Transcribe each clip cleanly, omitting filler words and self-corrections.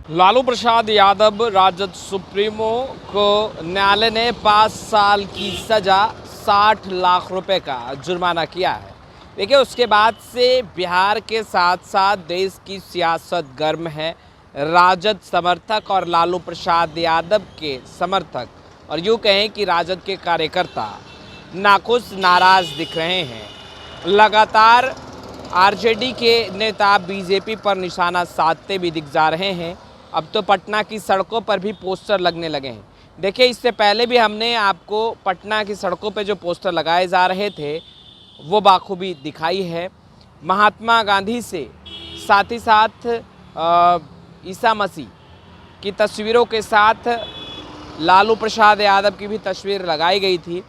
Lalu Prasad Yadav Rajad supremo को न्यायालय ने 5 साल की सजा 60 लाख रुपए का जुर्माना किया है। देखिए, उसके बाद से बिहार के साथ साथ देश की सियासत गर्म है। राजद समर्थक और लालू प्रसाद यादव के समर्थक और यूँ कहें कि राजद के कार्यकर्ता नाखुश नाराज दिख रहे हैं। लगातार आरजेडी के नेता बीजेपी पर निशाना साधते भी दिख जा रहे हैं। अब तो पटना की सड़कों पर भी पोस्टर लगने लगे हैं। देखिए, इससे पहले भी हमने आपको पटना की सड़कों पर जो पोस्टर लगाए जा रहे थे वो बाखूबी दिखाई है। महात्मा गांधी से साथ ही साथ ईसा मसीह की तस्वीरों के साथ लालू प्रसाद यादव की भी तस्वीर लगाई गई थी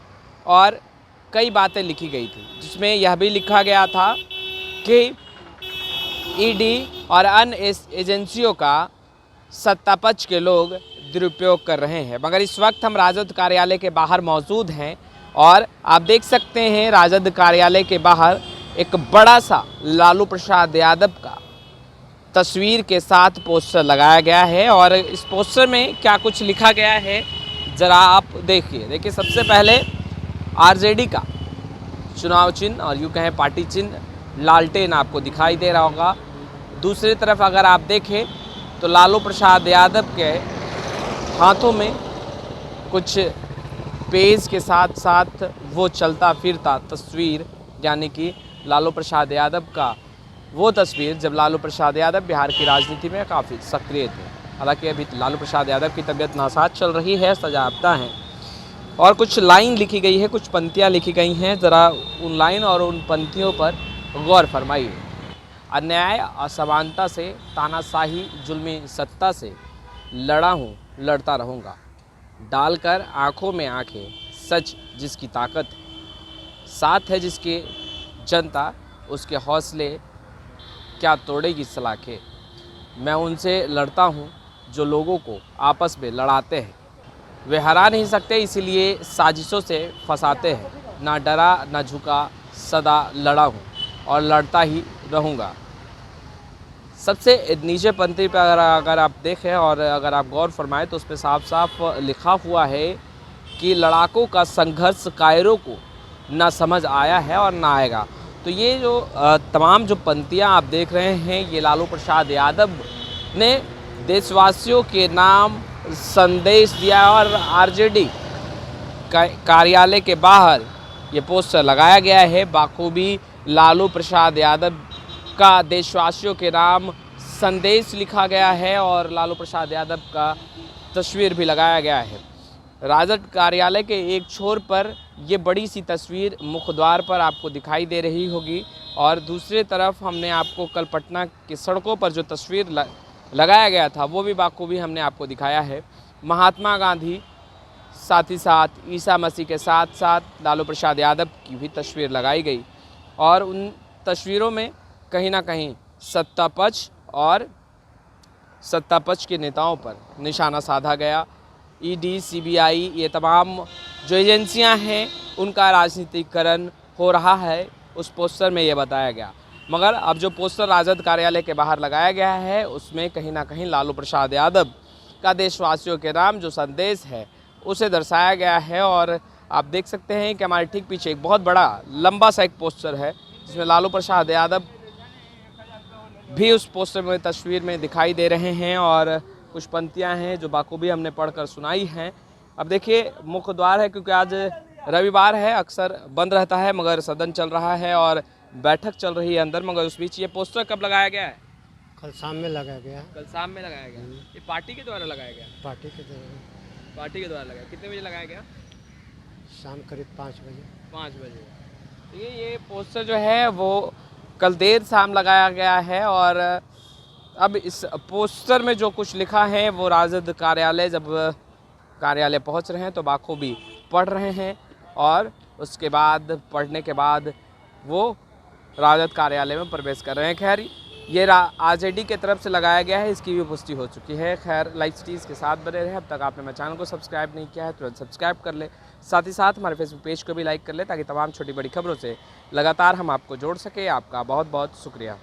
और कई बातें लिखी गई थी, जिसमें यह भी लिखा गया था कि ईडी और अन्य एजेंसियों का सत्तापक्ष के लोग दुरुपयोग कर रहे हैं। मगर इस वक्त हम राजद कार्यालय के बाहर मौजूद हैं और आप देख सकते हैं राजद कार्यालय के बाहर एक बड़ा सा लालू प्रसाद यादव का तस्वीर के साथ पोस्टर लगाया गया है। और इस पोस्टर में क्या कुछ लिखा गया है ज़रा आप देखिए। सबसे पहले आरजेडी का चुनाव चिन्ह और यूँ कहें पार्टी चिन्ह लालटेन आपको दिखाई दे रहा होगा। दूसरी तरफ अगर आप देखें तो लालू प्रसाद यादव के हाथों में कुछ पेज के साथ साथ वो चलता फिरता तस्वीर, यानी कि लालू प्रसाद यादव का वो तस्वीर जब लालू प्रसाद यादव बिहार की राजनीति में काफ़ी सक्रिय थे। हालांकि अभी लालू प्रसाद यादव की तबीयत नासाज चल रही है, सजायाफ्ता हैं और कुछ लाइन लिखी गई है, कुछ पंक्तियाँ लिखी गई हैं। ज़रा उन लाइन और उन पंक्तियों पर गौर फरमाइए। अन्याय असमानता से, तानाशाही जुल्मी सत्ता से लड़ा हूँ, लड़ता रहूँगा। डालकर आँखों में आँखें, सच जिसकी ताकत है, साथ है जिसके जनता, उसके हौसले क्या तोड़ेगी सलाखें। मैं उनसे लड़ता हूँ जो लोगों को आपस में लड़ाते हैं। वे हरा नहीं सकते, इसीलिए साजिशों से फंसाते हैं। ना डरा ना झुका, सदा लड़ा हूँ और लड़ता ही रहूँगा। सबसे नीचे पंक्ति पर अगर आप देखें और अगर आप गौर फरमाएं तो उस पर साफ साफ लिखा हुआ है कि लड़ाकों का संघर्ष कायरों को ना समझ आया है और ना आएगा। तो ये जो तमाम जो पंक्तियाँ आप देख रहे हैं, ये लालू प्रसाद यादव ने देशवासियों के नाम संदेश दिया और आरजेडी कार्यालय के बाहर ये पोस्टर लगाया गया है। बाखूबी लालू प्रसाद यादव का देशवासियों के नाम संदेश लिखा गया है और लालू प्रसाद यादव का तस्वीर भी लगाया गया है। राजद कार्यालय के एक छोर पर ये बड़ी सी तस्वीर मुख्य द्वार पर आपको दिखाई दे रही होगी और दूसरी तरफ हमने आपको कल पटना की सड़कों पर जो तस्वीर लगाया गया था वो भी बाखूबी हमने आपको दिखाया है। महात्मा गांधी साथ ही साथ ईसा मसीह के साथ साथ लालू प्रसाद यादव की भी तस्वीर लगाई गई और उन तस्वीरों में कहीं ना कहीं सत्तापक्ष और सत्तापक्ष के नेताओं पर निशाना साधा गया। ईडी, सीबीआई, ये तमाम जो एजेंसियां हैं उनका राजनीतिकरण हो रहा है, उस पोस्टर में ये बताया गया। मगर अब जो पोस्टर राजद कार्यालय के बाहर लगाया गया है उसमें कहीं ना कहीं लालू प्रसाद यादव का देशवासियों के नाम जो संदेश है उसे दर्शाया गया है। और आप देख सकते हैं कि हमारे ठीक पीछे एक बहुत बड़ा लंबा सा एक पोस्टर है जिसमें लालू प्रसाद यादव भी उस पोस्टर में तस्वीर में दिखाई दे रहे हैं और कुछ पंक्तियां हैं जो बाखूबी हमने पढ़कर सुनाई हैं। अब देखिए, मुख्य द्वार है क्योंकि आज रविवार है, अक्सर बंद रहता है, मगर सदन चल रहा है और बैठक चल रही है अंदर। मगर उस बीच ये पोस्टर कब लगाया गया है? कल शाम में लगाया गया। कल शाम में लगाया गया। ये पार्टी के द्वारा लगाया गया? पार्टी के द्वारा। पार्टी के द्वारा लगाया। कितने बजे लगाया गया? शाम करीब 5 बजे। 5 बजे। तो ये पोस्टर जो है वो कल देर शाम लगाया गया है और अब इस पोस्टर में जो कुछ लिखा है वो राजद कार्यालय जब कार्यालय पहुंच रहे हैं तो बाखूबी पढ़ रहे हैं और उसके बाद पढ़ने के बाद वो राजद कार्यालय में प्रवेश कर रहे हैं। खैर, ये आरजेडी के तरफ से लगाया गया है, इसकी भी पुष्टि हो चुकी है। खैर, लाइव स्टीज के साथ बने रहे। अब तक आपने मेरे चैनल को सब्सक्राइब नहीं किया है तुरंत सब्सक्राइब कर ले, साथ ही साथ हमारे फेसबुक पेज को भी लाइक कर ले ताकि तमाम छोटी बड़ी खबरों से लगातार हम आपको जोड़ सके। आपका बहुत बहुत शुक्रिया।